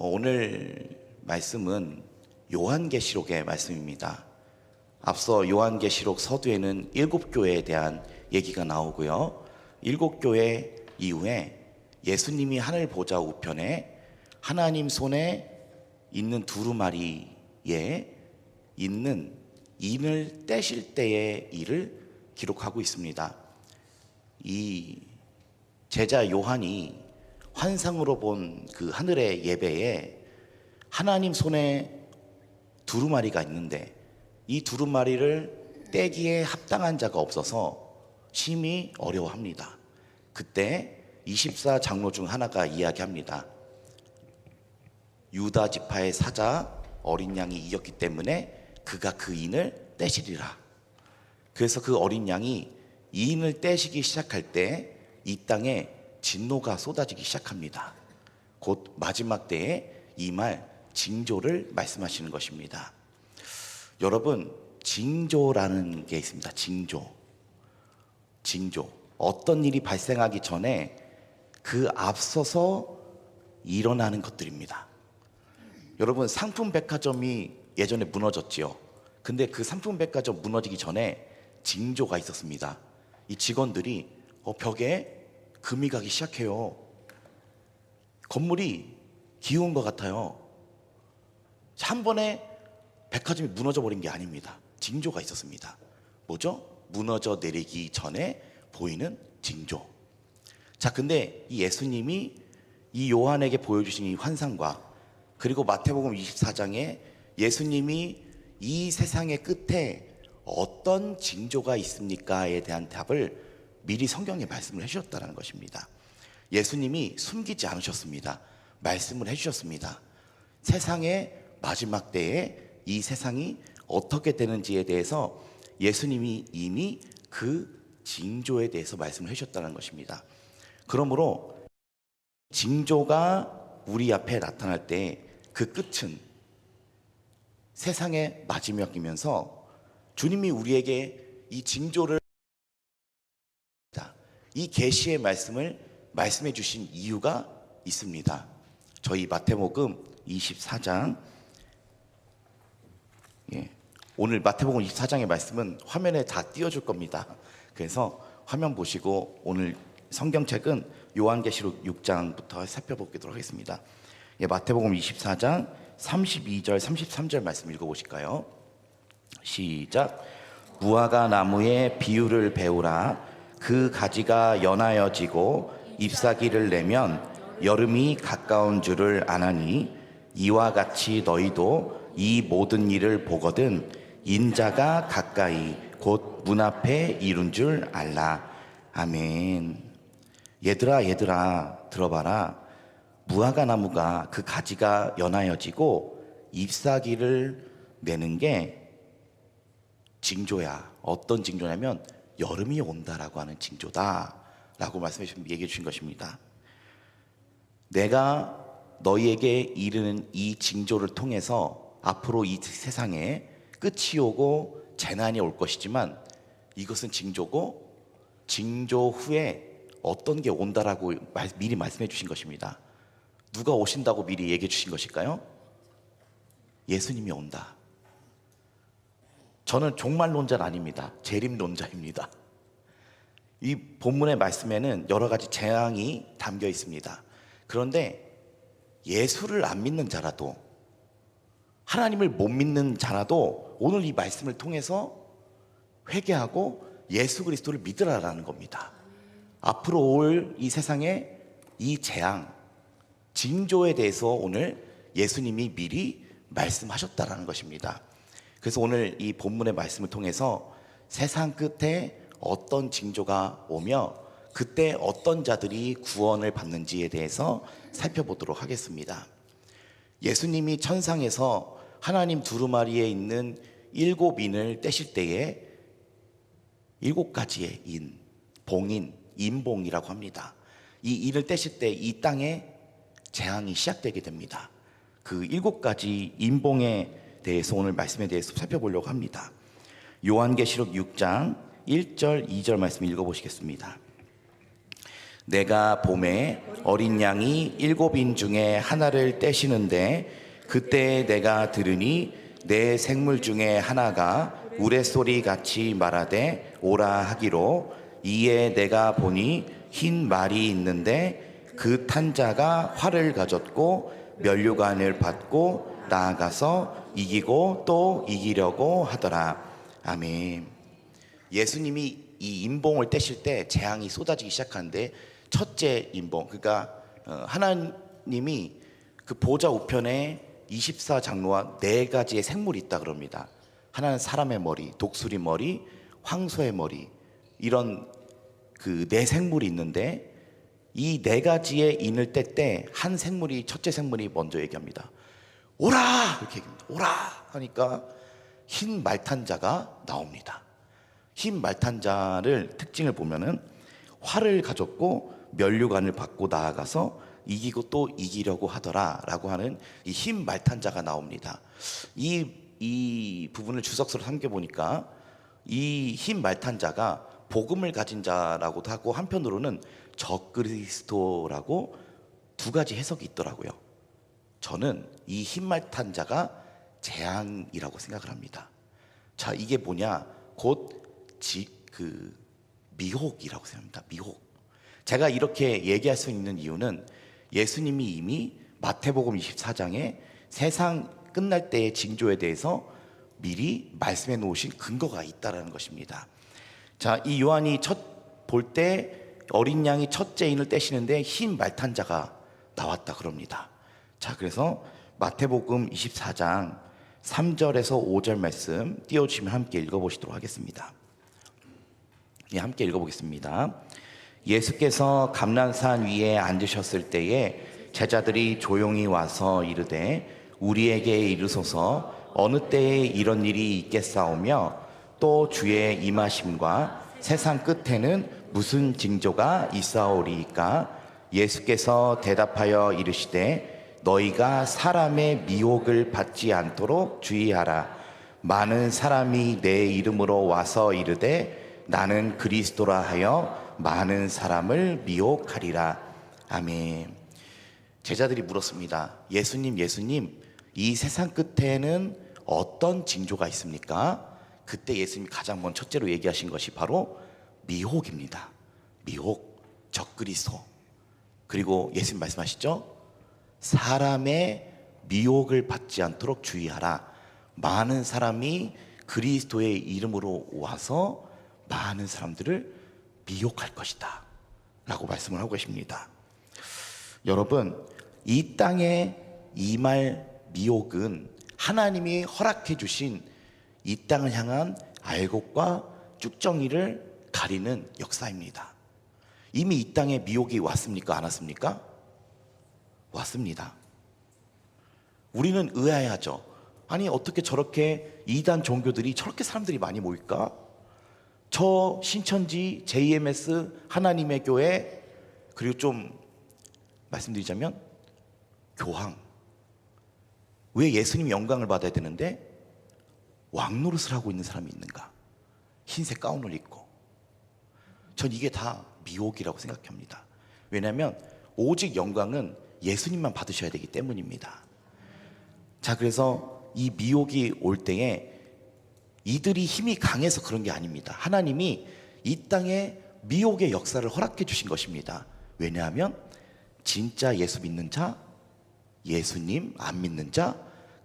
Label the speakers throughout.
Speaker 1: 오늘 말씀은 요한계시록의 말씀입니다. 앞서 요한계시록 서두에는 7교회에 대한 얘기가 나오고요. 7교회 이후에 예수님이 하늘 보좌 우편에 하나님 손에 있는 두루마리에 있는 인을 떼실 때의 일을 기록하고 있습니다. 이 제자 요한이 환상으로 본 그 하늘의 예배에 하나님 손에 두루마리가 있는데 이 두루마리를 떼기에 합당한 자가 없어서 심히 어려워합니다. 그때 24장로 중 하나가 이야기합니다. 유다 지파의 사자 어린 양이 이겼기 때문에 그가 그 인을 떼시리라. 그래서 그 어린 양이 이 인을 떼시기 시작할 때 이 땅에 진노가 쏟아지기 시작합니다. 곧 마지막 때에 이 말 징조를 말씀하시는 것입니다. 여러분, 징조라는 게 있습니다. 징조. 어떤 일이 발생하기 전에 그 앞서서 일어나는 것들입니다. 여러분, 상품백화점이 예전에 무너졌지요. 근데 그 상품백화점 무너지기 전에 징조가 있었습니다. 이 직원들이 벽에 금이 가기 시작해요. 건물이 기운 것 같아요. 한 번에 백화점이 무너져 버린 게 아닙니다. 징조가 있었습니다. 뭐죠? 무너져 내리기 전에 보이는 징조. 자, 근데 이 예수님이 이 요한에게 보여주신 이 환상과 그리고 마태복음 24장에 예수님이 이 세상의 끝에 어떤 징조가 있습니까에 대한 답을 미리 성경에 말씀을 해주셨다는 것입니다. 예수님이 숨기지 않으셨습니다. 말씀을 해주셨습니다. 세상의 마지막 때에 이 세상이 어떻게 되는지에 대해서 예수님이 이미 그 징조에 대해서 말씀을 해주셨다는 것입니다. 그러므로 징조가 우리 앞에 나타날 때 그 끝은 세상의 마지막이면서 주님이 우리에게 이 징조를, 이 계시의 말씀을 말씀해 주신 이유가 있습니다. 저희 마태복음 24장, 오늘 마태복음 24장의 말씀은 화면에 다 띄워줄 겁니다. 그래서 화면 보시고 오늘 성경책은 요한계시록 6장부터 살펴보도록 하겠습니다. 마태복음 24장 32절 33절 말씀 읽어보실까요? 시작. 무화과 나무의 비유를 배우라. 그 가지가 연하여지고 잎사귀를 내면 여름이 가까운 줄을 아나니 이와 같이 너희도 이 모든 일을 보거든 인자가 가까이 곧 문 앞에 이룬 줄 알라. 아멘. 얘들아 들어봐라. 무화과 나무가 그 가지가 연하여지고 잎사귀를 내는 게 징조야. 어떤 징조냐면 여름이 온다라고 하는 징조다 라고 얘기해 주신 것입니다. 내가 너희에게 이르는 이 징조를 통해서 앞으로 이 세상에 끝이 오고 재난이 올 것이지만 이것은 징조고 징조 후에 어떤 게 온다라고 미리 말씀해 주신 것입니다. 누가 오신다고 미리 얘기해 주신 것일까요? 예수님이 온다. 저는 종말론자는 아닙니다. 재림론자입니다. 이 본문의 말씀에는 여러 가지 재앙이 담겨 있습니다. 그런데 예수를 안 믿는 자라도, 하나님을 못 믿는 자라도 오늘 이 말씀을 통해서 회개하고 예수 그리스도를 믿으라라는 겁니다. 앞으로 올 이 세상에 이 재앙, 징조에 대해서 오늘 예수님이 미리 말씀하셨다라는 것입니다. 그래서 오늘 이 본문의 말씀을 통해서 세상 끝에 어떤 징조가 오며 그때 어떤 자들이 구원을 받는지에 대해서 살펴보도록 하겠습니다. 예수님이 천상에서 하나님 두루마리에 있는 7인을 떼실 때에 7가지의 인, 봉인, 인봉이라고 합니다. 이 인을 떼실 때 이 땅에 재앙이 시작되게 됩니다. 그 7가지 인봉에 대해서 오늘 말씀에 대해서 살펴보려고 합니다. 요한계시록 6장 1절 2절 말씀 읽어보시겠습니다. 내가 봄에 어린 양이 7인 중에 하나를 떼시는데 그때 내가 들으니 내 생물 중에 하나가 우레소리 같이 말하되 오라 하기로 이에 내가 보니 흰 말이 있는데 그 탄 자가 활을 가졌고 면류관을 받고 나아가서 이기고 또 이기려고 하더라. 아멘. 예수님이 이 인봉을 떼실 때 재앙이 쏟아지기 시작하는데 첫째 인봉, 그러니까 하나님이 그 보좌 우편에 24장로와 4가지의 생물이 있다 그럽니다. 하나는 사람의 머리, 독수리 머리, 황소의 머리, 이런 그 4생물이 있는데 이 4가지의 인을 뗄 때 한 생물이, 첫째 생물이 먼저 얘기합니다. 오라! 이렇게 얘기합니다. 오라! 하니까 흰 말탄자가 나옵니다. 흰 말탄자를 특징을 보면은 활을 가졌고 면류관을 받고 나아가서 이기고 또 이기려고 하더라 라고 하는 이 흰 말탄자가 나옵니다. 이 부분을 주석서로 삼겨보니까 이 흰 말탄자가 복음을 가진 자라고도 하고 한편으로는 적그리스도라고 2가지 해석이 있더라고요. 저는 이 흰 말탄자가 재앙이라고 생각을 합니다. 자, 이게 뭐냐? 곧 미혹이라고 생각합니다. 미혹. 제가 이렇게 얘기할 수 있는 이유는 예수님이 이미 마태복음 24장에 세상 끝날 때의 징조에 대해서 미리 말씀해 놓으신 근거가 있다라는 것입니다. 자, 이 요한이 볼 때 어린 양이 첫째 인을 떼시는데 흰 말탄자가 나왔다 그럽니다. 자, 그래서 마태복음 24장 3절에서 5절 말씀 띄워주시면 함께 읽어보시도록 하겠습니다. 예, 함께 읽어보겠습니다. 예수께서 감람산 위에 앉으셨을 때에 제자들이 조용히 와서 이르되 우리에게 이르소서 어느 때에 이런 일이 있겠사오며 또 주의 임하심과 세상 끝에는 무슨 징조가 있사오리이까? 예수께서 대답하여 이르시되 너희가 사람의 미혹을 받지 않도록 주의하라. 많은 사람이 내 이름으로 와서 이르되 나는 그리스도라 하여 많은 사람을 미혹하리라. 아멘. 제자들이 물었습니다. 예수님, 이 세상 끝에는 어떤 징조가 있습니까? 그때 예수님이 가장 먼저 첫째로 얘기하신 것이 바로 미혹입니다. 미혹, 적그리스도. 그리고 예수님 말씀하시죠? 사람의 미혹을 받지 않도록 주의하라. 많은 사람이 그리스도의 이름으로 와서 많은 사람들을 미혹할 것이다 라고 말씀을 하고 계십니다. 여러분, 이 땅에 임할 미혹은 하나님이 허락해 주신 이 땅을 향한 알곡과 쭉정이를 가리는 역사입니다. 이미 이 땅에 미혹이 왔습니까? 안 왔습니까? 왔습니다. 우리는 의아해하죠. 아니, 어떻게 저렇게 이단 종교들이 저렇게 사람들이 많이 모일까? 저 신천지, JMS, 하나님의 교회, 그리고 좀 말씀드리자면 교황, 왜 예수님이 영광을 받아야 되는데 왕노릇을 하고 있는 사람이 있는가? 흰색 가운을 입고. 전 이게 다 미혹이라고 생각합니다. 왜냐하면 오직 영광은 예수님만 받으셔야 되기 때문입니다. 자, 그래서 이 미혹이 올 때에 이들이 힘이 강해서 그런 게 아닙니다. 하나님이 이 땅에 미혹의 역사를 허락해 주신 것입니다. 왜냐하면 진짜 예수 믿는 자, 예수님 안 믿는 자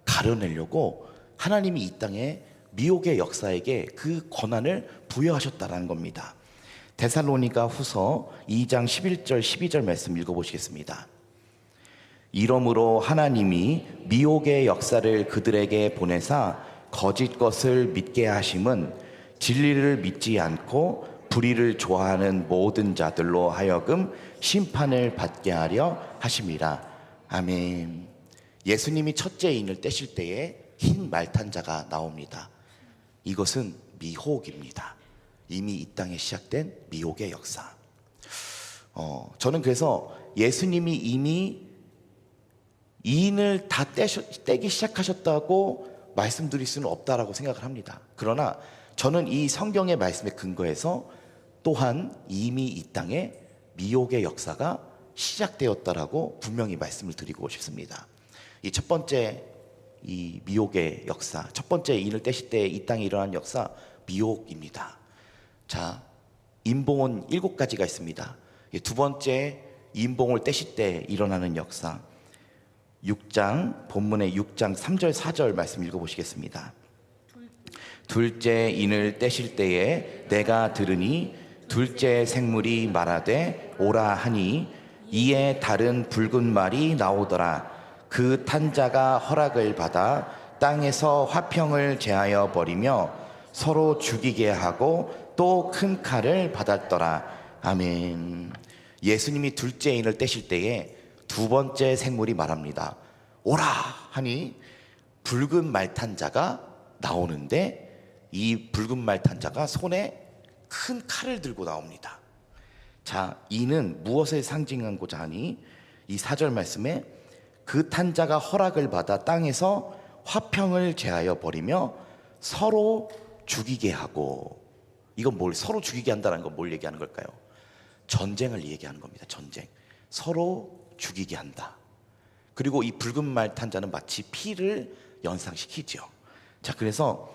Speaker 1: 가려내려고 하나님이 이 땅에 미혹의 역사에게 그 권한을 부여하셨다는 겁니다. 데살로니가 후서 2장 11절 12절 말씀 읽어보시겠습니다. 이러므로 하나님이 미혹의 역사를 그들에게 보내사 거짓 것을 믿게 하심은 진리를 믿지 않고 불의를 좋아하는 모든 자들로 하여금 심판을 받게 하려 하심이라. 아멘. 예수님이 첫째 인을 떼실 때에 흰 말탄자가 나옵니다. 이것은 미혹입니다. 이미 이 땅에 시작된 미혹의 역사. 저는 그래서 예수님이 이미 인을 다 떼기 시작하셨다고 말씀드릴 수는 없다라고 생각을 합니다. 그러나 저는 이 성경의 말씀에 근거해서 또한 이미 이 땅에 미혹의 역사가 시작되었다라고 분명히 말씀을 드리고 싶습니다. 이 첫 번째 이 미혹의 역사, 첫 번째 인을 떼실 때 이 땅에 일어난 역사, 미혹입니다. 자, 인봉은 7가지가 있습니다. 두 번째 인봉을 떼실 때 일어나는 역사, 6장 본문의 6장 3절 4절 말씀 읽어보시겠습니다. 둘째 인을 떼실 때에 내가 들으니 둘째 생물이 말하되 오라 하니 이에 다른 붉은 말이 나오더라. 그 탄자가 허락을 받아 땅에서 화평을 제하여 버리며 서로 죽이게 하고 또 큰 칼을 받았더라. 아멘. 예수님이 둘째 인을 떼실 때에 두 번째 생물이 말합니다. 오라 하니 붉은 말탄자가 나오는데 이 붉은 말탄자가 손에 큰 칼을 들고 나옵니다. 자, 이는 무엇을 상징하고자 하니 이 4절 말씀에 그 탄자가 허락을 받아 땅에서 화평을 제하여 버리며 서로 죽이게 하고, 이건 뭘 서로 죽이게 한다는 건 뭘 얘기하는 걸까요? 전쟁을 얘기하는 겁니다. 전쟁. 서로 죽이게 한다. 그리고 이 붉은 말 탄자는 마치 피를 연상시키죠. 자, 그래서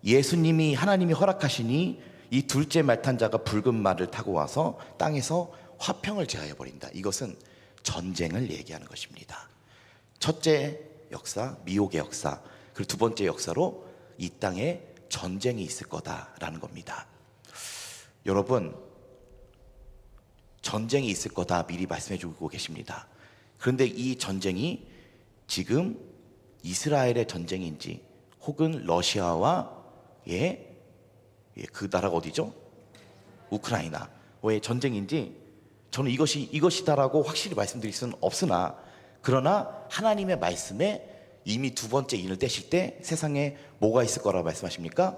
Speaker 1: 예수님이 하나님이 허락하시니 이 둘째 말탄자가 붉은 말을 타고 와서 땅에서 화평을 제하여 버린다. 이것은 전쟁을 얘기하는 것입니다. 첫째 역사, 미혹의 역사. 그리고 두 번째 역사로 이 땅에 전쟁이 있을 거다라는 겁니다. 여러분, 전쟁이 있을 거다 미리 말씀해 주고 계십니다. 그런데 이 전쟁이 지금 이스라엘의 전쟁인지 혹은 러시아와의 그 나라가 어디죠? 우크라이나의 전쟁인지 저는 이것이다라고 확실히 말씀드릴 수는 없으나, 그러나 하나님의 말씀에 이미 두 번째 인을 떼실 때 세상에 뭐가 있을 거라고 말씀하십니까?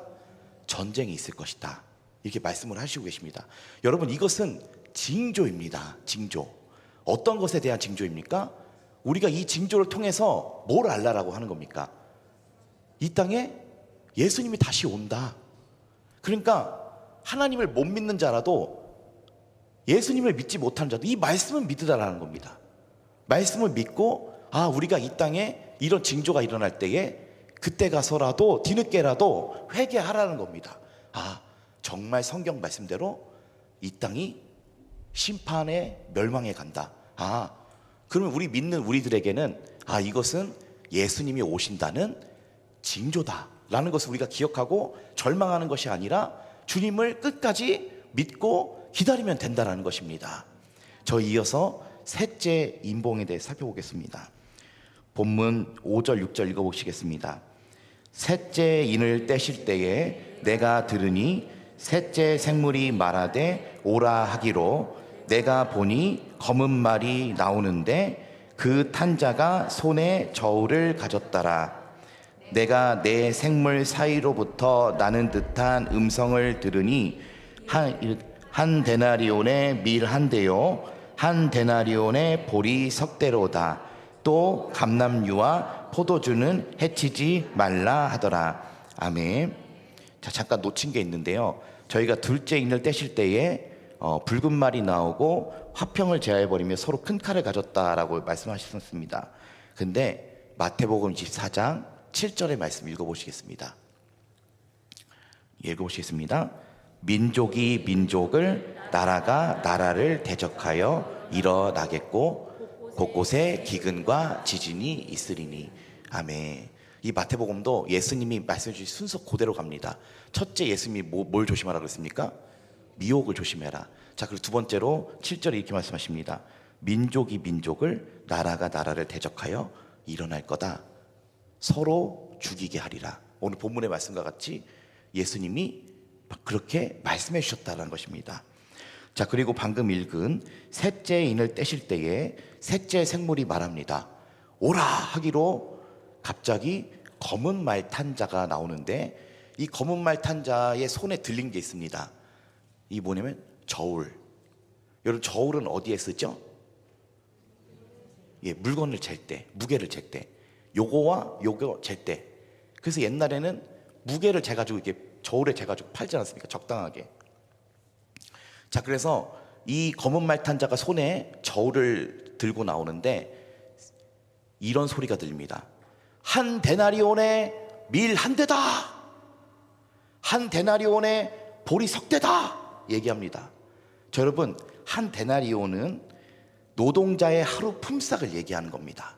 Speaker 1: 전쟁이 있을 것이다, 이렇게 말씀을 하시고 계십니다. 여러분, 이것은 징조입니다. 징조. 어떤 것에 대한 징조입니까? 우리가 이 징조를 통해서 뭘 알라라고 하는 겁니까? 이 땅에 예수님이 다시 온다. 그러니까 하나님을 못 믿는 자라도, 예수님을 믿지 못하는 자도 이 말씀을 믿으라라는 겁니다. 말씀을 믿고, 아, 우리가 이 땅에 이런 징조가 일어날 때에 그때 가서라도 뒤늦게라도 회개하라는 겁니다. 아, 정말 성경 말씀대로 이 땅이 심판의 멸망에 간다. 아, 그러면 우리 믿는 우리들에게는 아, 이것은 예수님이 오신다는 징조다라는 것을 우리가 기억하고 절망하는 것이 아니라 주님을 끝까지 믿고 기다리면 된다는 것입니다. 저 이어서 셋째 인봉에 대해 살펴보겠습니다. 본문 5절 6절 읽어보시겠습니다. 셋째 인을 떼실 때에 내가 들으니 셋째 생물이 말하되 오라 하기로 내가 보니 검은 말이 나오는데 그 탄자가 손에 저울을 가졌더라. 내가 내 생물 사이로부터 나는 듯한 음성을 들으니 한 데나리온의 밀 한 대요 한 데나리온의 보리 석 대로다. 또 감람류와 포도주는 해치지 말라 하더라. 아멘. 자, 잠깐 놓친 게 있는데요. 저희가 둘째 인을 떼실 때에 붉은 말이 나오고 화평을 제하여버리며 서로 큰 칼을 가졌다라고 말씀하셨습니다. 근데 마태복음 24장 7절의 말씀 읽어보시겠습니다. 읽어보시겠습니다. 민족이 민족을, 나라가 나라를 대적하여 일어나겠고 곳곳에 기근과 지진이 있으리니. 아멘. 이 마태복음도 예수님이 말씀해 주신 순서 그대로 갑니다. 첫째, 예수님이 뭘 조심하라 그랬습니까? 미혹을 조심해라. 자, 그리고 두 번째로 7절에 이렇게 말씀하십니다. 민족이 민족을, 나라가 나라를 대적하여 일어날 거다. 서로 죽이게 하리라. 오늘 본문의 말씀과 같이 예수님이 그렇게 말씀해 주셨다는 것입니다. 자, 그리고 방금 읽은 셋째 인을 떼실 때에 셋째 생물이 말합니다. 오라 하기로 갑자기 검은 말 탄자가 나오는데, 이 검은 말 탄자의 손에 들린 게 있습니다. 이 뭐냐면 저울. 여러분, 저울은 어디에 쓰죠? 예, 물건을 잴 때, 무게를 잴 때, 요거와 요거 잴 때. 그래서 옛날에는 무게를 재가지고 이렇게 저울에 재가지고 팔지 않았습니까? 적당하게. 자, 그래서 이 검은 말탄 자가 손에 저울을 들고 나오는데 이런 소리가 들립니다. 한 데나리온의 밀 한 대다. 한 데나리온의 보리 석 대다. 얘기합니다. 자, 여러분, 한 데나리온은 노동자의 하루 품삯을 얘기하는 겁니다.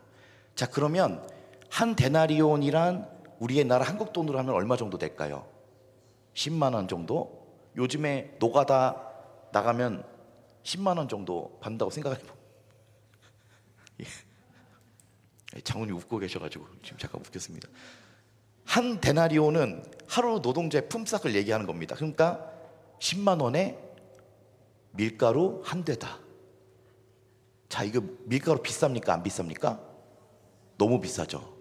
Speaker 1: 자, 그러면 한 데나리온이란 우리의 나라 한국 돈으로 하면 얼마 정도 될까요? 10만 원 정도? 요즘에 노가다 나가면 10만 원 정도 받는다고 생각해보면 장훈이 웃고 계셔가지고 지금 잠깐 웃겼습니다. 한 데나리온은 하루 노동자의 품삯을 얘기하는 겁니다. 그러니까 10만 원에 밀가루 한 대다. 자, 이거 밀가루 비쌉니까? 안 비쌉니까? 너무 비싸죠.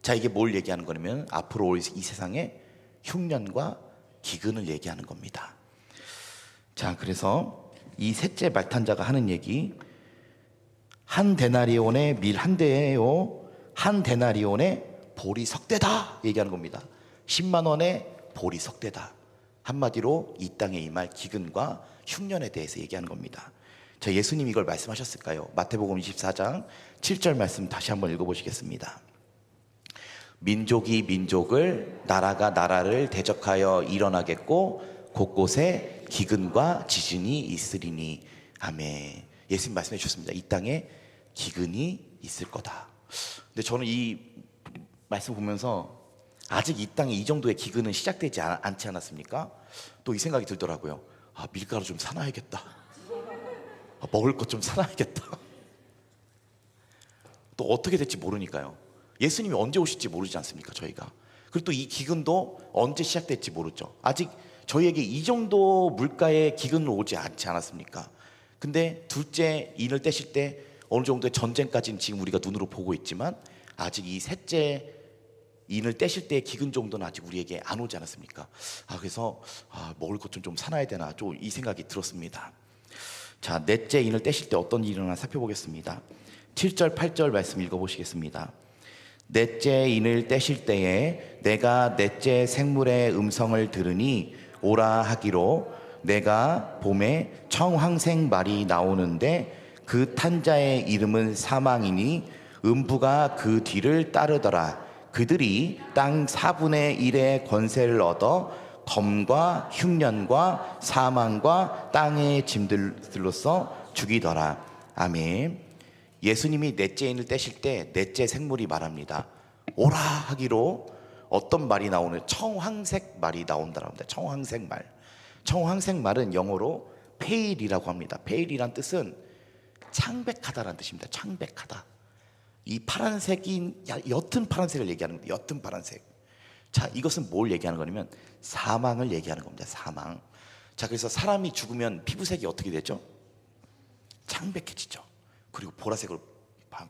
Speaker 1: 자, 이게 뭘 얘기하는 거냐면 앞으로 올 이 세상에 흉년과 기근을 얘기하는 겁니다. 자, 그래서 이 셋째 말탄자가 하는 얘기, 한 데나리온의 밀 한 대예요. 한 데나리온의 보리 석 대다 얘기하는 겁니다. 10만 원의 보리 석 대다. 한마디로 이 땅에 임할 기근과 흉년에 대해서 얘기하는 겁니다. 자, 예수님 이걸 말씀하셨을까요? 마태복음 24장 7절 말씀 다시 한번 읽어보시겠습니다. 민족이 민족을, 나라가 나라를 대적하여 일어나겠고 곳곳에 기근과 지진이 있으리니. 아멘. 예수님 말씀해 주셨습니다. 이 땅에 기근이 있을 거다. 근데 저는 이 말씀 보면서 아직 이 땅에 이 정도의 기근은 시작되지 않지 않았습니까? 또 이 생각이 들더라고요. 아, 밀가루 좀 사놔야겠다. 아, 먹을 것 좀 사놔야겠다. 또 어떻게 될지 모르니까요. 예수님이 언제 오실지 모르지 않습니까, 저희가. 그리고 또 이 기근도 언제 시작될지 모르죠. 아직 저희에게 이 정도 물가의 기근은 오지 않지 않았습니까? 근데 둘째 인을 떼실 때 어느 정도의 전쟁까지는 지금 우리가 눈으로 보고 있지만 아직 이 셋째 인을 떼실 때의 기근 정도는 아직 우리에게 안 오지 않았습니까? 그래서 먹을 것 좀 사놔야 되나 좀 이 생각이 들었습니다. 자, 넷째 인을 떼실 때 어떤 일이 일어나 살펴보겠습니다. 7절 8절 말씀 읽어보시겠습니다. 넷째 인을 떼실 때에 내가 넷째 생물의 음성을 들으니 오라 하기로 내가 봄에 청황색 말이 나오는데 그 탄자의 이름은 사망이니 음부가 그 뒤를 따르더라. 그들이 땅 4분의 1의 권세를 얻어 검과 흉년과 사망과 땅의 짐들로서 죽이더라. 아멘. 예수님이 넷째 인을 떼실 때 넷째 생물이 말합니다. 오라 하기로 어떤 말이 나오는, 청황색 말이 나온다고 합니다. 청황색 말. 청황색 말은 영어로 페일이라고 합니다. 페일이란 뜻은 창백하다라는 뜻입니다. 창백하다. 이 파란색인 옅은 파란색을 얘기하는 겁니다. 옅은 파란색. 자, 이것은 뭘 얘기하는 거냐면 사망을 얘기하는 겁니다. 사망. 자, 그래서 사람이 죽으면 피부색이 어떻게 되죠? 창백해지죠. 그리고 보라색으로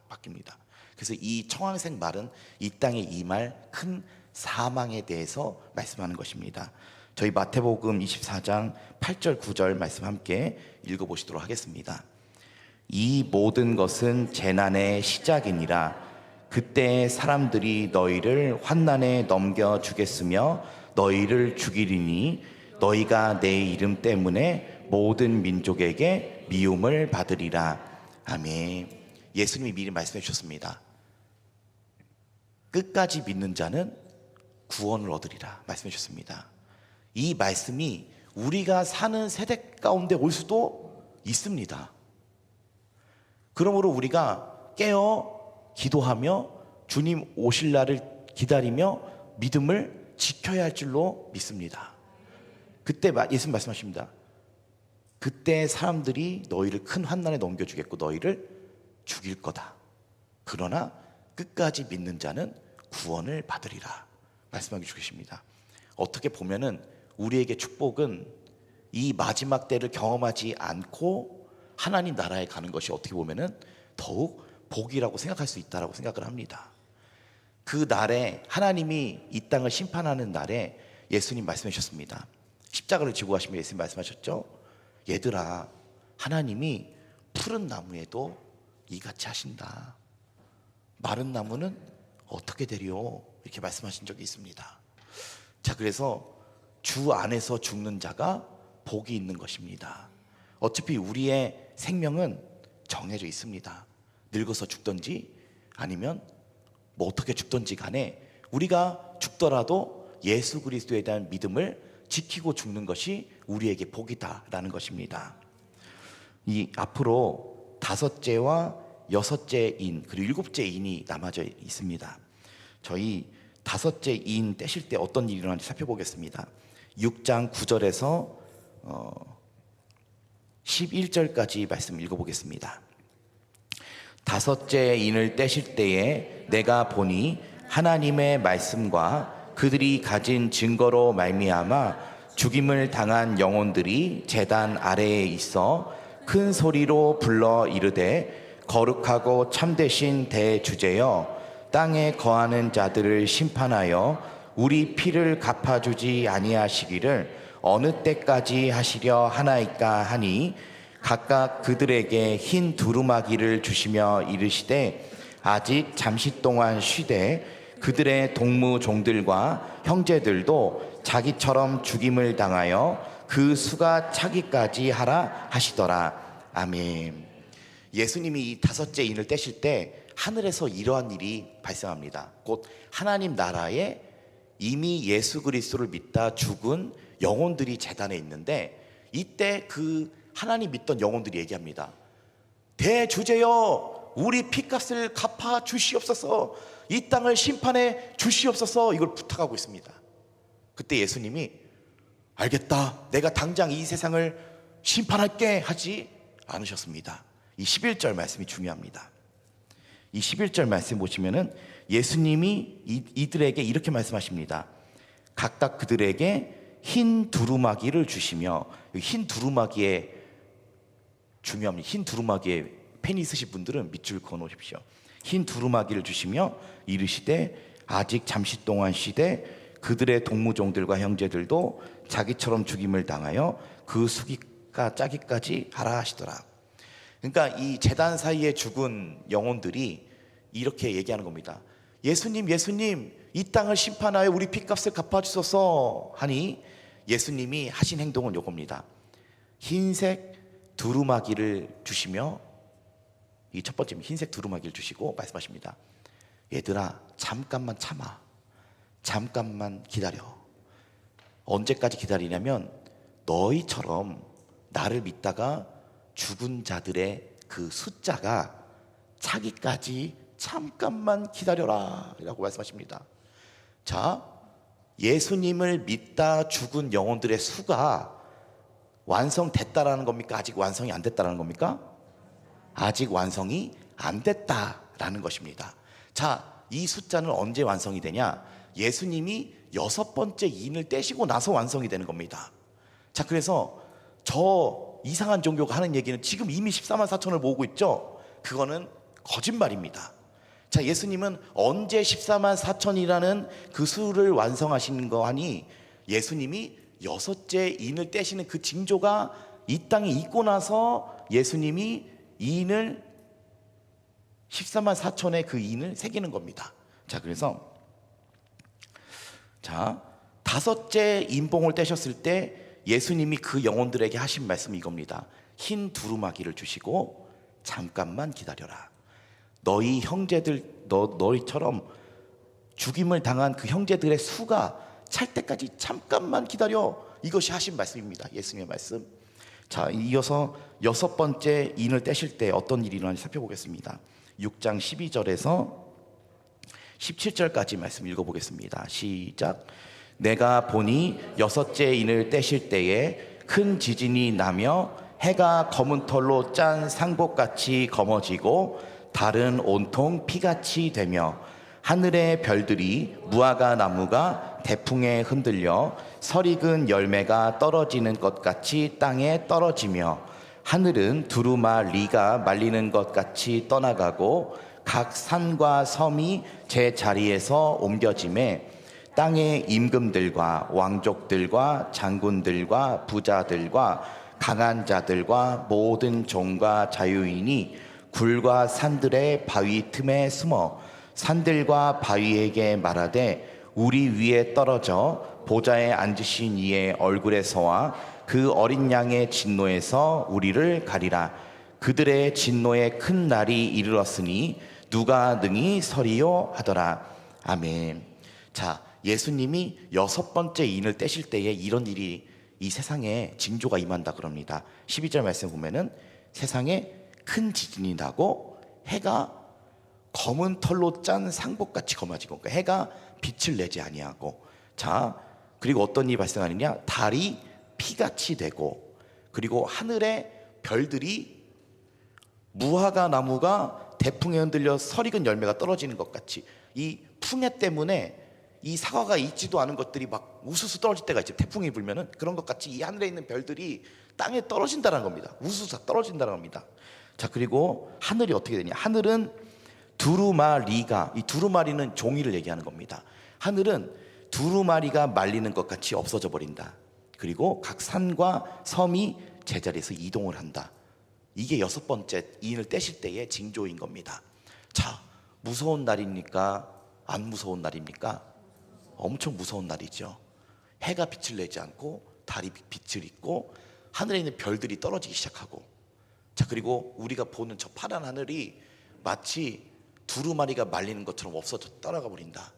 Speaker 1: 바뀝니다. 그래서 이 청황색 말은 이 땅에 임할 큰 사망에 대해서 말씀하는 것입니다. 저희 마태복음 24장 8절 9절 말씀 함께 읽어보시도록 하겠습니다. 이 모든 것은 재난의 시작이니라. 그때 사람들이 너희를 환난에 넘겨주겠으며 너희를 죽이리니 너희가 내 이름 때문에 모든 민족에게 미움을 받으리라. 아멘. 예수님이 미리 말씀해 주셨습니다. 끝까지 믿는 자는 구원을 얻으리라 말씀해 주셨습니다. 이 말씀이 우리가 사는 세대 가운데 올 수도 있습니다. 그러므로 우리가 깨어 기도하며 주님 오실 날을 기다리며 믿음을 지켜야 할 줄로 믿습니다. 그때 예수님 말씀하십니다. 그때 사람들이 너희를 큰 환난에 넘겨주겠고 너희를 죽일 거다. 그러나 끝까지 믿는 자는 구원을 받으리라 말씀하고 계십니다. 어떻게 보면은 우리에게 축복은 이 마지막 때를 경험하지 않고 하나님 나라에 가는 것이 어떻게 보면은 더욱 복이라고 생각할 수 있다라고 생각을 합니다. 그 날에 하나님이 이 땅을 심판하는 날에 예수님 말씀해 주셨습니다. 십자가를 지고 가시며 예수님 말씀하셨죠. 얘들아, 하나님이 푸른 나무에도 이같이 하신다. 마른 나무는 어떻게 되리요? 이렇게 말씀하신 적이 있습니다. 자, 그래서 주 안에서 죽는 자가 복이 있는 것입니다. 어차피 우리의 생명은 정해져 있습니다. 늙어서 죽든지 아니면 뭐 어떻게 죽든지 간에 우리가 죽더라도 예수 그리스도에 대한 믿음을 지키고 죽는 것이 우리에게 복이다라는 것입니다. 이 앞으로 다섯째와 여섯째 인 그리고 일곱째 인이 남아져 있습니다. 저희 다섯째 인 떼실 때 어떤 일이 일어나는지 살펴보겠습니다. 6장 9절에서 11절까지 말씀 읽어보겠습니다. 다섯째 인을 떼실 때에 내가 보니 하나님의 말씀과 그들이 가진 증거로 말미암아 죽임을 당한 영혼들이 제단 아래에 있어 큰 소리로 불러 이르되 거룩하고 참되신 대주제여 땅에 거하는 자들을 심판하여 우리 피를 갚아주지 아니하시기를 어느 때까지 하시려 하나이까 하니 각각 그들에게 흰 두루마기를 주시며 이르시되 아직 잠시 동안 쉬되 그들의 동무 종들과 형제들도 자기처럼 죽임을 당하여 그 수가 차기까지 하라 하시더라. 아멘. 예수님이 이 다섯째 인을 떼실 때 하늘에서 이러한 일이 발생합니다. 곧 하나님 나라에 이미 예수 그리스도를 믿다 죽은 영혼들이 제단에 있는데, 이때 그 하나님 믿던 영혼들이 얘기합니다. 대주제여 우리 피값을 갚아 주시옵소서, 이 땅을 심판해 주시옵소서, 이걸 부탁하고 있습니다. 그때 예수님이 알겠다, 내가 당장 이 세상을 심판할게 하지 않으셨습니다. 이 11절 말씀이 중요합니다. 이 11절 말씀 보시면은 예수님이 이들에게 이렇게 말씀하십니다. 각각 그들에게 흰 두루마기를 주시며, 흰 두루마기에 중요합니다. 흰 두루마기에 펜 있으신 분들은 밑줄 그어 놓으십시오. 흰 두루마기를 주시며 이르시되 아직 잠시 동안 쉬되 그들의 동무종들과 형제들도 자기처럼 죽임을 당하여 그 수기가 짜기까지 하라 하시더라. 그러니까 이 제단 사이에 죽은 영혼들이 이렇게 얘기하는 겁니다. 예수님, 예수님, 이 땅을 심판하여 우리 핏값을 갚아주소서 하니 예수님이 하신 행동은 요겁니다. 흰색 두루마기를 주시며, 이 첫 번째 흰색 두루마기를 주시고 말씀하십니다. 얘들아, 잠깐만 참아. 잠깐만 기다려. 언제까지 기다리냐면 너희처럼 나를 믿다가 죽은 자들의 그 숫자가 차기까지 잠깐만 기다려라 라고 말씀하십니다. 자, 예수님을 믿다 죽은 영혼들의 수가 완성됐다라는 겁니까? 아직 완성이 안 됐다라는 겁니까? 아직 완성이 안 됐다라는 것입니다. 자, 이 숫자는 언제 완성이 되냐? 예수님이 6번째 인을 떼시고 나서 완성이 되는 겁니다. 자, 그래서 저 이상한 종교가 하는 얘기는 지금 이미 14만 4천을 모으고 있죠? 그거는 거짓말입니다. 자, 예수님은 언제 14만 4천이라는 그 수를 완성하시는 거 하니, 예수님이 6째 인을 떼시는 그 징조가 이 땅에 있고 나서 예수님이 인을 14만 4천의 그 인을 새기는 겁니다. 자, 그래서 자, 5째 인봉을 떼셨을 때 예수님이 그 영혼들에게 하신 말씀이 이겁니다. 흰 두루마기를 주시고 잠깐만 기다려라. 너희 형제들, 너희처럼 죽임을 당한 그 형제들의 수가 찰 때까지 잠깐만 기다려. 이것이 하신 말씀입니다. 예수님의 말씀. 자, 이어서 6번째 인을 떼실 때 어떤 일이 일어나는지 살펴보겠습니다. 6장 12절에서 17절까지 말씀 읽어보겠습니다. 시작. 내가 보니 6째 인을 떼실 때에 큰 지진이 나며 해가 검은 털로 짠 상복같이 검어지고 달은 온통 피같이 되며 하늘의 별들이 무화과 나무가 대풍에 흔들려 설익은 열매가 떨어지는 것 같이 땅에 떨어지며 하늘은 두루마 리가 말리는 것 같이 떠나가고 각 산과 섬이 제 자리에서 옮겨짐에 땅의 임금들과 왕족들과 장군들과 부자들과 강한 자들과 모든 종과 자유인이 굴과 산들의 바위 틈에 숨어 산들과 바위에게 말하되 우리 위에 떨어져 보좌에 앉으신 이의 얼굴에서와 그 어린 양의 진노에서 우리를 가리라. 그들의 진노의 큰 날이 이르렀으니 누가 능히 서리요 하더라. 아멘. 자, 예수님이 6번째 인을 떼실 때에 이런 일이 이 세상에 징조가 임한다 그럽니다. 12절 말씀 보면은 세상에 큰 지진이 나고 해가 검은 털로 짠 상복같이 검어지고, 그러니까 해가 빛을 내지 아니하고, 자, 그리고 어떤 일이 발생하느냐, 달이 피같이 되고, 그리고 하늘의 별들이 무화과 나무가 대풍에 흔들려 설익은 열매가 떨어지는 것 같이, 이 풍해 때문에 이 사과가 익지도 않은 것들이 막 우수수 떨어질 때가 있죠. 태풍이 불면은 그런 것 같이 이 하늘에 있는 별들이 땅에 떨어진다는 겁니다. 우수수 떨어진다는 겁니다. 자, 그리고 하늘이 어떻게 되냐, 하늘은 두루마리가, 이 두루마리는 종이를 얘기하는 겁니다. 하늘은 두루마리가 말리는 것 같이 없어져 버린다. 그리고 각 산과 섬이 제자리에서 이동을 한다. 이게 6번째 인을 떼실 때의 징조인 겁니다. 자, 무서운 날입니까? 안 무서운 날입니까? 엄청 무서운 날이죠. 해가 빛을 내지 않고 달이 빛을 잇고 하늘에 있는 별들이 떨어지기 시작하고, 자, 그리고 우리가 보는 저 파란 하늘이 마치 두루마리가 말리는 것처럼 없어져 떠나가 버린다.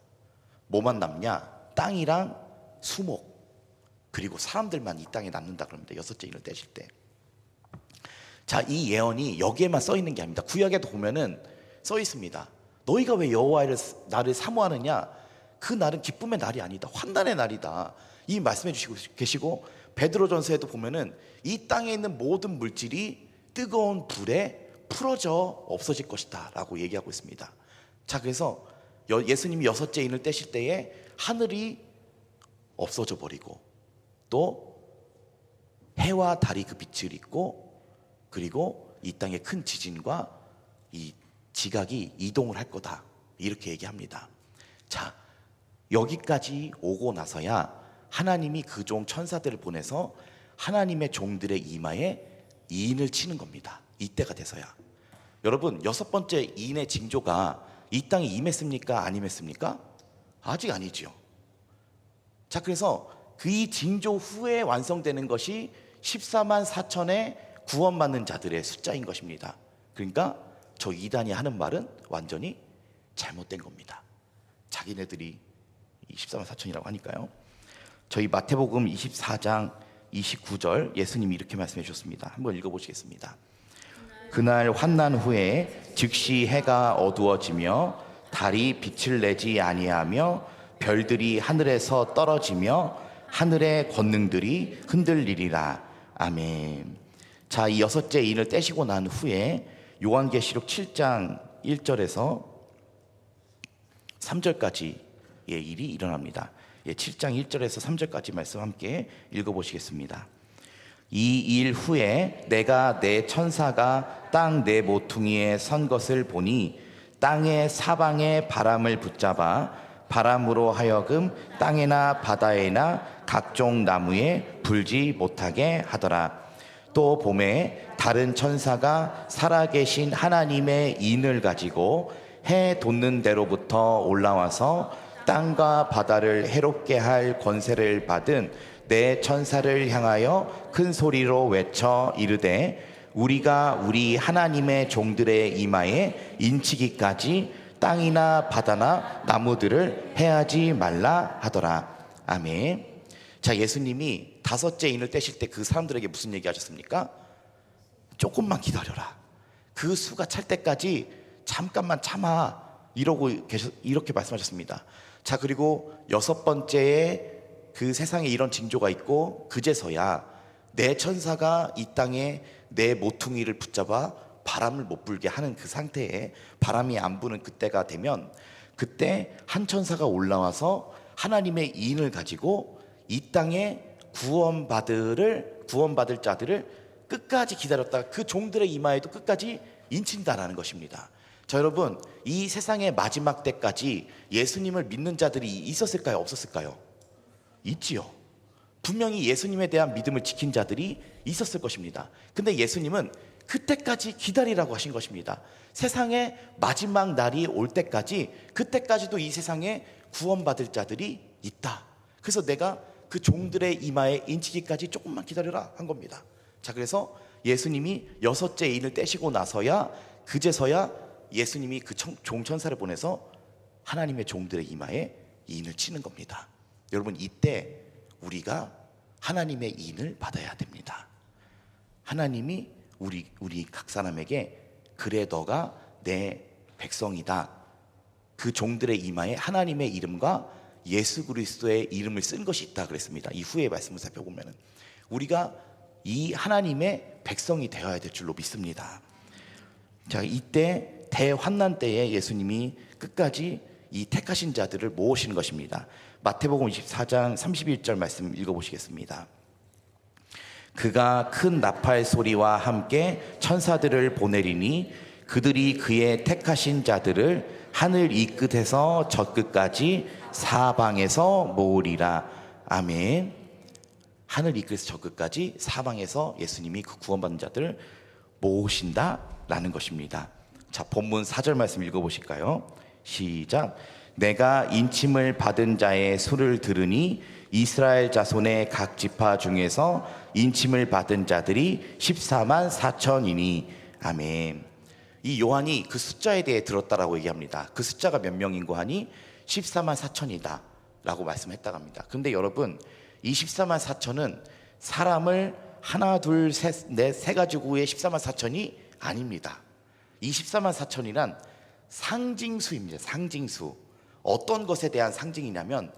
Speaker 1: 뭐만 남냐? 땅이랑 수목, 그리고 사람들만 이 땅에 남는다 그럽니다. 6째 인을 떼실 때. 자, 이 예언이 여기에만 써 있는 게 아닙니다. 구약에도 보면은 써 있습니다. 너희가 왜 여호와의 날을 사모하느냐? 그 날은 기쁨의 날이 아니다, 환난의 날이다. 이 말씀해 주시고 계시고, 베드로전서에도 보면은 이 땅에 있는 모든 물질이 뜨거운 불에 풀어져 없어질 것이다 라고 얘기하고 있습니다. 자, 그래서 예수님이 6째 인을 떼실 때에 하늘이 없어져 버리고, 또 해와 달이 그 빛을 잇고, 그리고 이 땅에 큰 지진과 이 지각이 이동을 할 거다, 이렇게 얘기합니다. 자, 여기까지 오고 나서야 하나님이 그 종 천사들을 보내서 하나님의 종들의 이마에 이인을 치는 겁니다. 이때가 돼서야. 여러분, 6번째 이인의 징조가 이 땅에 임했습니까? 안 임했습니까? 아직 아니죠. 자, 그래서 그 이 징조 후에 완성되는 것이 14만 4천의 구원받는 자들의 숫자인 것입니다. 그러니까 저 이단이 하는 말은 완전히 잘못된 겁니다. 자기네들이 14만 4천이라고 하니까요. 저희 마태복음 24장 29절 예수님이 이렇게 말씀해 주셨습니다. 한번 읽어보시겠습니다. 그날 환난 후에 즉시 해가 어두워지며 달이 빛을 내지 아니하며 별들이 하늘에서 떨어지며 하늘의 권능들이 흔들리리라. 아멘. 자, 이 6째 인을 떼시고 난 후에 요한계시록 7장 1절에서 3절까지의 일이 일어납니다. 7장 1절에서 3절까지 말씀 함께 읽어보시겠습니다. 이 일 후에 내가 내 천사가 땅 네 모퉁이에 선 것을 보니 땅의 사방에 바람을 붙잡아 바람으로 하여금 땅에나 바다에나 각종 나무에 불지 못하게 하더라. 또 봄에 다른 천사가 살아계신 하나님의 인을 가지고 해 돋는 데로부터 올라와서 땅과 바다를 해롭게 할 권세를 받은 내 천사를 향하여 큰 소리로 외쳐 이르되 우리가 우리 하나님의 종들의 이마에 인치기까지 땅이나 바다나 나무들을 해하지 말라 하더라. 아멘. 자, 예수님이 5째 인을 떼실 때 그 사람들에게 무슨 얘기 하셨습니까? 조금만 기다려라. 그 수가 찰 때까지 잠깐만 참아. 이렇게 말씀하셨습니다. 자, 그리고 6번째에 그 세상에 이런 징조가 있고 그제서야 내 천사가 이 땅에 내 모퉁이를 붙잡아 바람을 못 불게 하는 그 상태에, 바람이 안 부는 그때가 되면 그때 한 천사가 올라와서 하나님의 인을 가지고 이 땅에 구원받을 자들을 끝까지 기다렸다가 그 종들의 이마에도 끝까지 인친다라는 것입니다. 자, 여러분, 이 세상의 마지막 때까지 예수님을 믿는 자들이 있었을까요? 없었을까요? 있지요. 분명히 예수님에 대한 믿음을 지킨 자들이 있었을 것입니다. 근데 예수님은 그때까지 기다리라고 하신 것입니다. 세상의 마지막 날이 올 때까지, 그때까지도 이 세상에 구원받을 자들이 있다. 그래서 내가 그 종들의 이마에 인치기까지 조금만 기다려라 한 겁니다. 자, 그래서 예수님이 6째 인을 떼시고 나서야 그제서야 예수님이 그 종천사를 보내서 하나님의 종들의 이마에 인을 치는 겁니다. 여러분, 이때 우리가 하나님의 인을 받아야 됩니다. 하나님이 우리 각 사람에게 그래 너가 내 백성이다, 그 종들의 이마에 하나님의 이름과 예수 그리스도의 이름을 쓴 것이 있다 그랬습니다. 이후의 말씀을 살펴보면 우리가 이 하나님의 백성이 되어야 될 줄로 믿습니다. 자, 이때 대환난 때에 예수님이 끝까지 이 택하신 자들을 모으시는 것입니다. 마태복음 24장 31절 말씀 읽어보시겠습니다. 그가 큰 나팔 소리와 함께 천사들을 보내리니 그들이 그의 택하신 자들을 하늘 이 끝에서 저 끝까지 사방에서 모으리라. 아멘. 하늘 이 끝에서 저 끝까지 사방에서 예수님이 그 구원받은 자들을 모으신다라는 것입니다. 자, 본문 4절 말씀 읽어보실까요? 시작. 내가 인침을 받은 자의 수를 들으니 이스라엘 자손의 각 지파 중에서 인침을 받은 자들이 14만 4천이니. 아멘. 이 요한이 그 숫자에 대해 들었다라고 얘기합니다. 그 숫자가 몇 명인고 하니 14만 4천이다 라고 말씀했다고 합니다. 근데 여러분, 이 14만 4천은 사람을 하나 둘 셋 넷 세 가지고의 14만 4천이 아닙니다. 이 14만 4천이란 상징수입니다. 상징수. 어떤 것에 대한 상징이냐면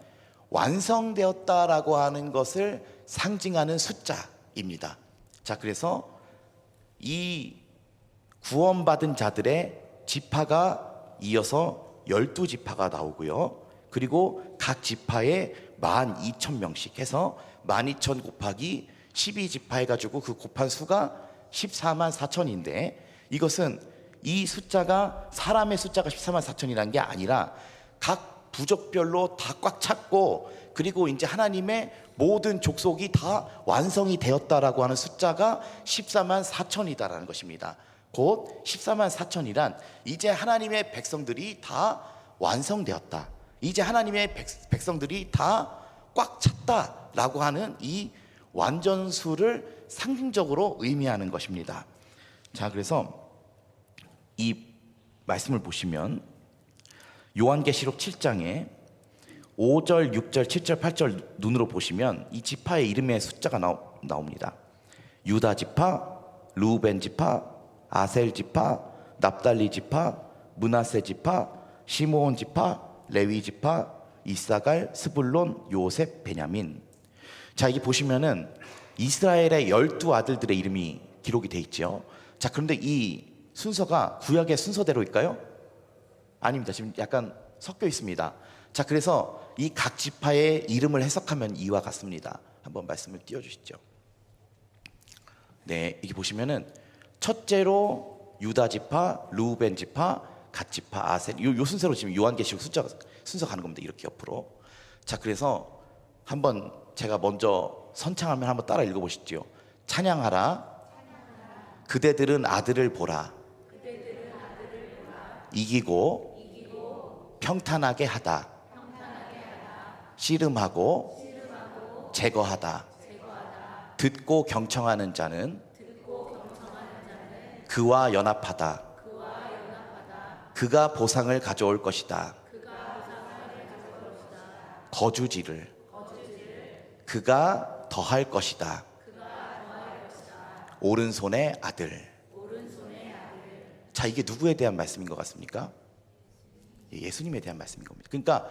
Speaker 1: 완성되었다라고 하는 것을 상징하는 숫자입니다. 자, 그래서 이 구원받은 자들의 지파가 이어서 12지파가 나오고요. 그리고 각 지파에 12,000명씩 해서 12,000 곱하기 12지파 해가지고 그 곱한 수가 14만 4천인데, 이것은 이 숫자가 사람의 숫자가 14만 4천이라는 게 아니라 각 부족별로 다 꽉 찼고, 그리고 이제 하나님의 모든 족속이 다 완성이 되었다라고 하는 숫자가 14만 4천이다라는 것입니다. 곧 14만 4천이란 이제 하나님의 백성들이 다 완성되었다, 이제 하나님의 백성들이 다 꽉 찼다라고 하는 이 완전수를 상징적으로 의미하는 것입니다. 자, 그래서 이 말씀을 보시면 요한계시록 7장에 5절, 6절, 7절, 8절 눈으로 보시면 이 지파의 이름의 숫자가 나옵니다. 유다 지파, 르우벤 지파, 아셀 지파, 납달리 지파, 므낫세 지파, 시므온 지파, 레위 지파, 이사갈, 스불론, 요셉, 베냐민. 자, 이게 보시면은 이스라엘의 12아들들의 이름이 기록이 돼 있죠. 자, 그런데 이 순서가 구약의 순서대로일까요? 아닙니다. 지금 약간 섞여 있습니다. 자, 그래서 이 각 지파의 이름을 해석하면 이와 같습니다. 한번 말씀을 띄워주시죠. 네, 이게 보시면은 첫째로 유다 지파, 르우벤 지파, 갓 지파, 아셀, 요 순서로 지금 요한계시록 순서 가는 겁니다. 이렇게 옆으로. 자, 그래서 한번 제가 먼저 선창하면 한번 따라 읽어보시죠. 찬양하라, 그대들은 아들을 보라, 이기고 평탄하게 하다, 씨름하고 제거하다. 듣고 경청하는 자는 그와 연합하다. 그가 보상을 가져올 것이다. 거주지를 그가 더할 것이다. 오른손의 아들. 자, 이게 누구에 대한 말씀인 것 같습니까? 예수님에 대한 말씀인 겁니다. 그러니까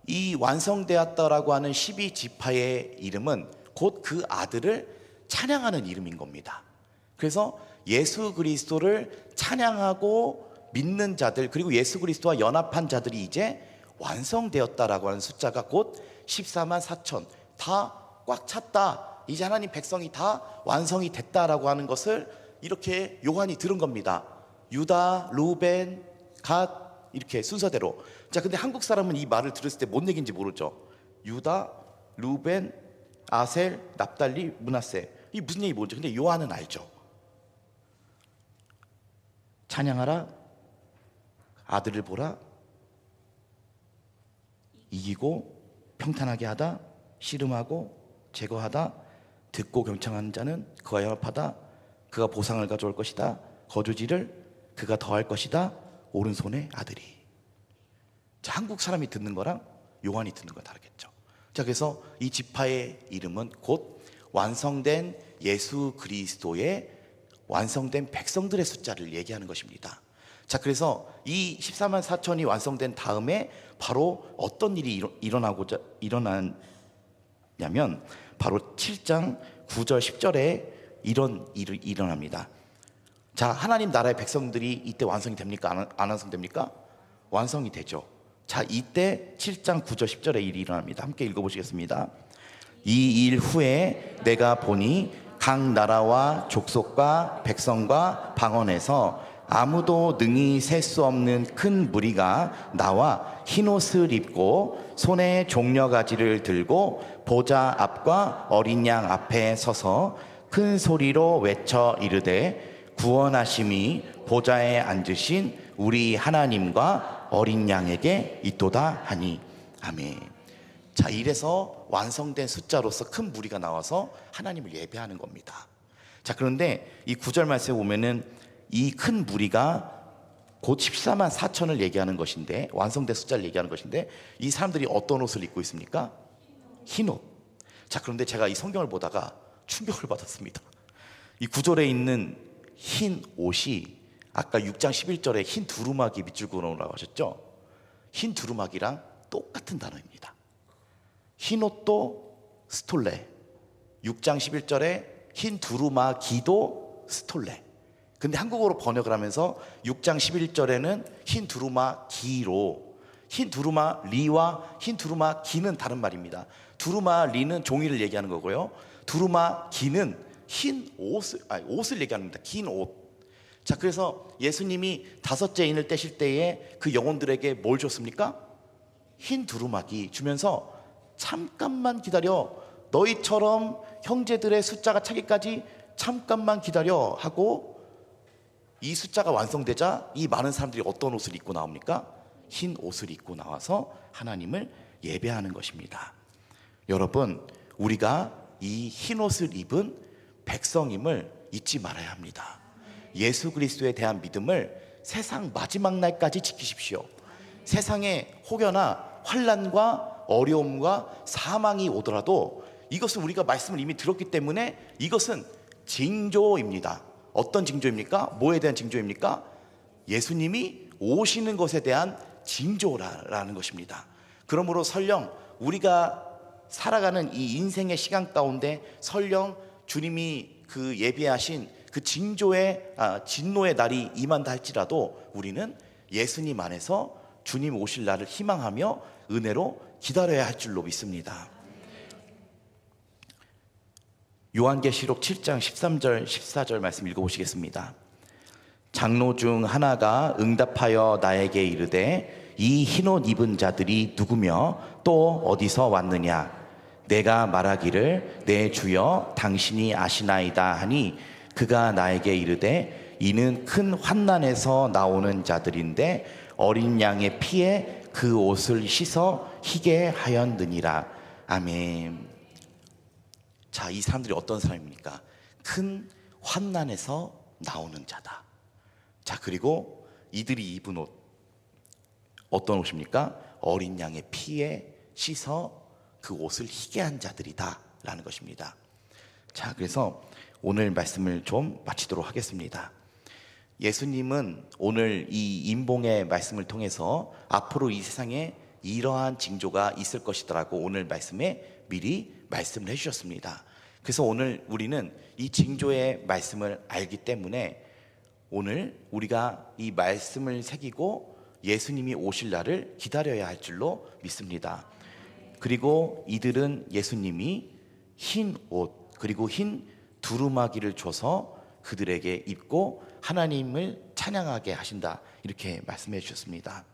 Speaker 1: 이 완성되었다라고 하는 12지파의 이름은 곧 그 아들을 찬양하는 이름인 겁니다. 그래서 예수 그리스도를 찬양하고 믿는 자들, 그리고 예수 그리스도와 연합한 자들이 이제 완성되었다라고 하는 숫자가 곧 14만 4천, 다 꽉 찼다, 이제 하나님 백성이 다 완성이 됐다라고 하는 것을 이렇게 요한이 들은 겁니다. 유다, 루벤, 갓, 이렇게 순서대로. 자, 근데 한국 사람은 이 말을 들었을 때 뭔 얘기인지 모르죠. 유다, 루벤, 아셀, 납달리, 므낫세, 이 무슨 얘기 모르죠. 근데 요한은 알죠. 찬양하라, 아들을 보라, 이기고 평탄하게 하다, 씨름하고 제거하다. 듣고 경청하는 자는 그와 연합하다. 그가 보상을 가져올 것이다. 거두지를 그가 더할 것이다. 오른손의 아들이. 자, 한국 사람이 듣는 거랑 요한이 듣는 거 다르겠죠. 자, 그래서 이 지파의 이름은 곧 완성된 예수 그리스도의 완성된 백성들의 숫자를 얘기하는 것입니다. 자, 그래서 이 14만 4천이 완성된 다음에 바로 어떤 일이 일어나냐면 바로 7장 9절 10절에 이런 일이 일어납니다. 자, 하나님 나라의 백성들이 이때 완성이 됩니까? 안 완성됩니까? 완성이 되죠. 자, 이때 7장 9절 10절에 일이 일어납니다. 함께 읽어보시겠습니다. 이 일 후에 내가 보니 각 나라와 족속과 백성과 방언에서 아무도 능히 셀 수 없는 큰 무리가 나와 흰옷을 입고 손에 종려가지를 들고 보좌 앞과 어린 양 앞에 서서 큰 소리로 외쳐 이르되 구원하심이 보좌에 앉으신 우리 하나님과 어린 양에게 있도다 하니. 아멘. 자, 이래서 완성된 숫자로서 큰 무리가 나와서 하나님을 예배하는 겁니다. 자, 그런데 이 9절 말씀에 보면은 이 큰 무리가 곧 14만 4천을 얘기하는 것인데, 완성된 숫자를 얘기하는 것인데, 이 사람들이 어떤 옷을 입고 있습니까? 흰옷. 자, 그런데 제가 이 성경을 보다가 충격을 받았습니다. 이 9절에 있는 흰 옷이 아까 6장 11절에 흰 두루마기 밑줄 그어놓으라고 하셨죠? 흰 두루마기랑 똑같은 단어입니다. 흰 옷도 스톨레, 6장 11절에 흰 두루마기도 스톨레. 근데 한국어로 번역을 하면서 6장 11절에는 흰 두루마기로, 흰 두루마리와 흰 두루마기는 다른 말입니다. 두루마리는 종이를 얘기하는 거고요, 두루마기는 흰 옷을 얘기하는 겁니다. 긴 옷. 자, 그래서 예수님이 다섯째 인을 떼실 때에 그 영혼들에게 뭘 줬습니까? 흰 두루마기 주면서 잠깐만 기다려, 너희처럼 형제들의 숫자가 차기까지 잠깐만 기다려 하고, 이 숫자가 완성되자 이 많은 사람들이 어떤 옷을 입고 나옵니까? 흰 옷을 입고 나와서 하나님을 예배하는 것입니다. 여러분, 우리가 이 흰 옷을 입은 백성임을 잊지 말아야 합니다. 예수 그리스도에 대한 믿음을 세상 마지막 날까지 지키십시오. 세상에 혹여나 환난과 어려움과 사망이 오더라도 이것은 우리가 말씀을 이미 들었기 때문에 이것은 징조입니다. 어떤 징조입니까? 뭐에 대한 징조입니까? 예수님이 오시는 것에 대한 징조라는 것입니다. 그러므로 설령 우리가 살아가는 이 인생의 시간 가운데 설령 주님이 그 예비하신 그 진노의 날이 임한다 할지라도 우리는 예수님 안에서 주님 오실 날을 희망하며 은혜로 기다려야 할 줄로 믿습니다. 요한계시록 7장 13절 14절 말씀 읽어보시겠습니다. 장로 중 하나가 응답하여 나에게 이르되 이 흰옷 입은 자들이 누구며 또 어디서 왔느냐? 내가 말하기를 내 주여 당신이 아시나이다 하니 그가 나에게 이르되 이는 큰 환난에서 나오는 자들인데 어린 양의 피에 그 옷을 씻어 희게 하였느니라. 아멘. 자, 이 사람들이 어떤 사람입니까? 큰 환난에서 나오는 자다. 자, 그리고 이들이 입은 옷 어떤 옷입니까? 어린 양의 피에 씻어 그 옷을 희게 한 자들이다 라는 것입니다. 자, 그래서 오늘 말씀을 좀 마치도록 하겠습니다. 예수님은 오늘 이 임봉의 말씀을 통해서 앞으로 이 세상에 이러한 징조가 있을 것이더라고 오늘 말씀에 미리 말씀을 해주셨습니다. 그래서 오늘 우리는 이 징조의 말씀을 알기 때문에 오늘 우리가 이 말씀을 새기고 예수님이 오실 날을 기다려야 할 줄로 믿습니다. 그리고 이들은 예수님이 흰 옷 그리고 흰 두루마기를 줘서 그들에게 입고 하나님을 찬양하게 하신다, 이렇게 말씀해 주셨습니다.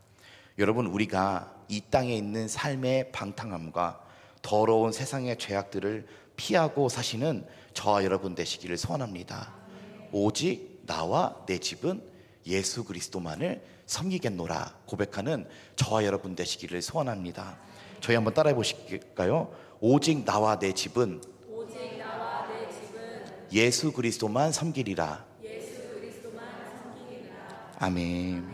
Speaker 1: 여러분, 우리가 이 땅에 있는 삶의 방탕함과 더러운 세상의 죄악들을 피하고 사시는 저와 여러분 되시기를 소원합니다. 오직 나와 내 집은 예수 그리스도만을 섬기겠노라 고백하는 저와 여러분 되시기를 소원합니다. 저희 한번 따라해 보실까요? 오직 나와 내 집은 예수 그리스도만 섬기리라. 아멘.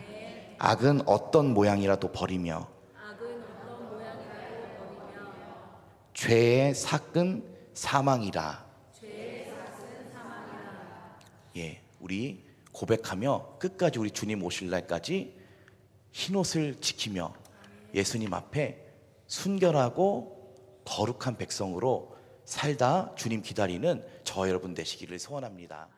Speaker 1: 악은 어떤 모양이라도 버리며 죄의 삭은 사망이라. 예, 우리 고백하며 끝까지 우리 주님 오실 날까지 흰옷을 지키며 예수님 앞에 순결하고 거룩한 백성으로 살다 주님 기다리는 저 여러분 되시기를 소원합니다.